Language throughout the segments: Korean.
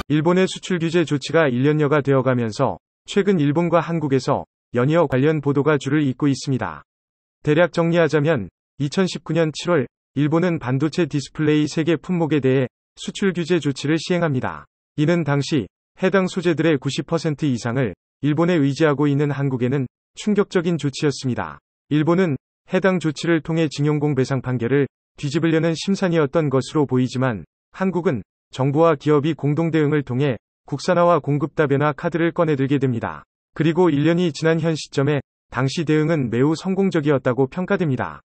일본의 수출 규제 조치가 1년여가 되어가면서 최근 일본과 한국에서 연이어 관련 보도가 줄을 잇고 있습니다. 대략 정리하자면 2019년 7월 일본은 반도체 디스플레이 세계 품목에 대해 수출 규제 조치를 시행합니다. 이는 당시 해당 소재들의 90% 이상을 일본에 의지하고 있는 한국에는 충격적인 조치였습니다. 일본은 해당 조치를 통해 징용공 배상 판결을 뒤집으려는 심산이었던 것으로 보이지만 한국은 정부와 기업이 공동 대응을 통해 국산화와 공급 다변화 카드를 꺼내들게 됩니다. 그리고 1년이 지난 현 시점에 당시 대응은 매우 성공적이었다고 평가됩니다.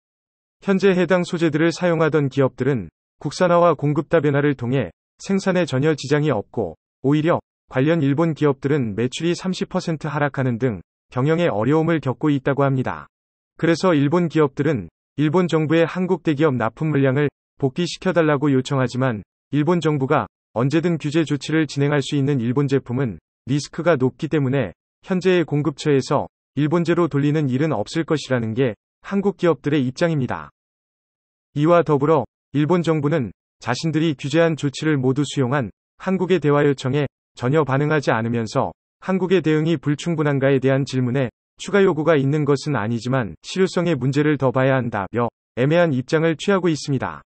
현재 해당 소재들을 사용하던 기업들은 국산화와 공급 다변화를 통해 생산에 전혀 지장이 없고 오히려 관련 일본 기업들은 매출이 30% 하락하는 등 경영에 어려움을 겪고 있다고 합니다. 그래서 일본 기업들은 일본 정부에 한국 대기업 납품 물량을 복귀시켜달라고 요청하지만 일본 정부가 언제든 규제 조치를 진행할 수 있는 일본 제품은 리스크가 높기 때문에 현재의 공급처에서 일본제로 돌리는 일은 없을 것이라는 게 한국 기업들의 입장입니다. 이와 더불어 일본 정부는 자신들이 규제한 조치를 모두 수용한 한국의 대화 요청에 전혀 반응하지 않으면서 한국의 대응이 불충분한가에 대한 질문에 추가 요구가 있는 것은 아니지만 실효성의 문제를 더 봐야 한다며 애매한 입장을 취하고 있습니다.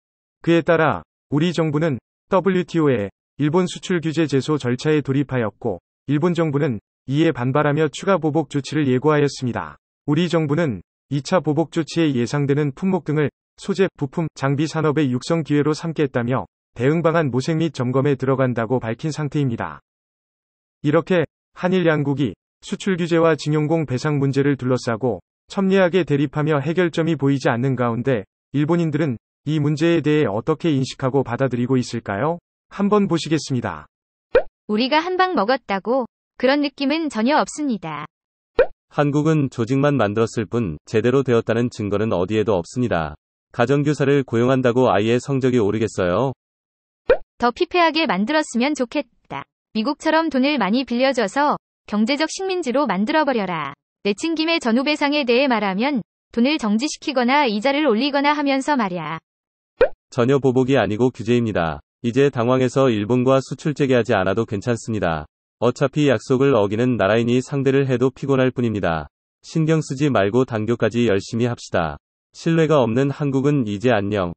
그에 따라 우리 정부는 WTO에 일본 수출 규제 제소 절차에 돌입하였고 일본 정부는 이에 반발하며 추가 보복 조치를 예고하였습니다. 우리 정부는 2차 보복 조치에 예상되는 품목 등을 소재, 부품, 장비 산업의 육성 기회로 삼겠다며 대응 방안 모색 및 점검에 들어간다고 밝힌 상태입니다. 이렇게 한일 양국이 수출 규제와 징용공 배상 문제를 둘러싸고 첨예하게 대립하며 해결점이 보이지 않는 가운데 일본인들은 이 문제에 대해 어떻게 인식하고 받아들이고 있을까요? 한번 보시겠습니다. 우리가 한 방 먹었다고 그런 느낌은 전혀 없습니다. 한국은 조직만 만들었을 뿐 제대로 되었다는 증거는 어디에도 없습니다. 가정교사를 고용한다고 아이의 성적이 오르겠어요? 더 피폐하게 만들었으면 좋겠다. 미국처럼 돈을 많이 빌려줘서 경제적 식민지로 만들어버려라. 내친김에 전후배상에 대해 말하면 돈을 정지시키거나 이자를 올리거나 하면서 말야. 전혀 보복이 아니고 규제입니다. 이제 당황해서 일본과 수출 재개하지 않아도 괜찮습니다. 어차피 약속을 어기는 나라이니 상대를 해도 피곤할 뿐입니다. 신경 쓰지 말고 당교까지 열심히 합시다. 신뢰가 없는 한국은 이제 안녕.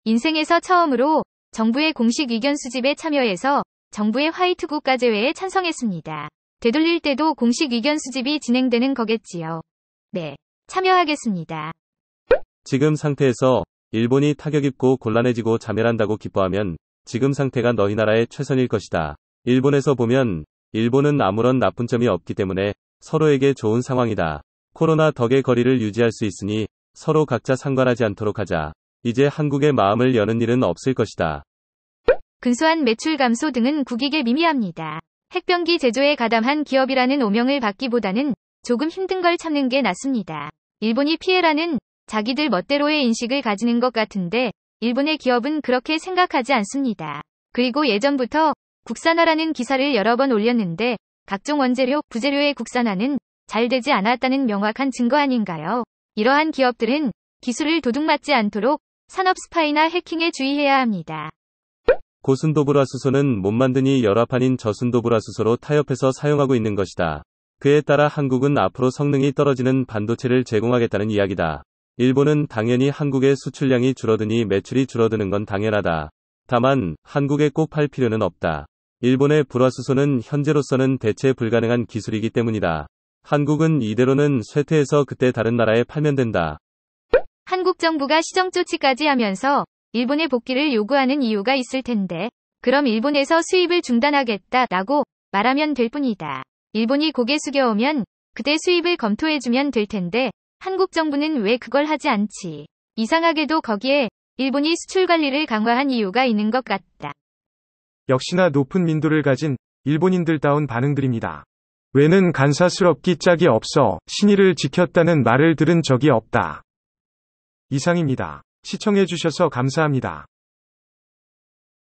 인생에서 처음으로 정부의 공식 의견 수집에 참여해서 정부의 화이트국가 제외에 찬성했습니다. 되돌릴 때도 공식 의견 수집이 진행되는 거겠지요. 네, 참여하겠습니다. 지금 상태에서 일본이 타격 입고 곤란해지고 자멸한다고 기뻐하면 지금 상태가 너희 나라의 최선일 것이다. 일본에서 보면 일본은 아무런 나쁜 점이 없기 때문에 서로에게 좋은 상황이다. 코로나 덕에 거리를 유지할 수 있으니 서로 각자 상관하지 않도록 하자. 이제 한국의 마음을 여는 일은 없을 것이다. 근소한 매출 감소 등은 국익에 미미합니다. 핵병기 제조에 가담한 기업이라는 오명을 받기보다는 조금 힘든 걸 참는 게 낫습니다. 일본이 피해라는 자기들 멋대로의 인식을 가지는 것 같은데 일본의 기업은 그렇게 생각하지 않습니다. 그리고 예전부터 국산화라는 기사를 여러 번 올렸는데 각종 원재료, 부재료의 국산화는 잘 되지 않았다는 명확한 증거 아닌가요? 이러한 기업들은 기술을 도둑맞지 않도록 산업 스파이나 해킹에 주의해야 합니다. 고순도불화수소는 못 만드니 열화판인 저순도불화수소로 타협해서 사용하고 있는 것이다. 그에 따라 한국은 앞으로 성능이 떨어지는 반도체를 제공하겠다는 이야기다. 일본은 당연히 한국의 수출량이 줄어드니 매출이 줄어드는 건 당연하다. 다만 한국에 꼭 팔 필요는 없다. 일본의 불화수소는 현재로서는 대체 불가능한 기술이기 때문이다. 한국은 이대로는 쇠퇴해서 그때 다른 나라에 팔면 된다. 한국 정부가 시정 조치까지 하면서 일본의 복귀를 요구하는 이유가 있을 텐데 그럼 일본에서 수입을 중단하겠다라고 말하면 될 뿐이다. 일본이 고개 숙여오면 그때 수입을 검토해주면 될 텐데 한국 정부는 왜 그걸 하지 않지? 이상하게도 거기에 일본이 수출 관리를 강화한 이유가 있는 것 같다. 역시나 높은 민도를 가진 일본인들다운 반응들입니다. 왜는 간사스럽기 짝이 없어 신의를 지켰다는 말을 들은 적이 없다. 이상입니다. 시청해주셔서 감사합니다.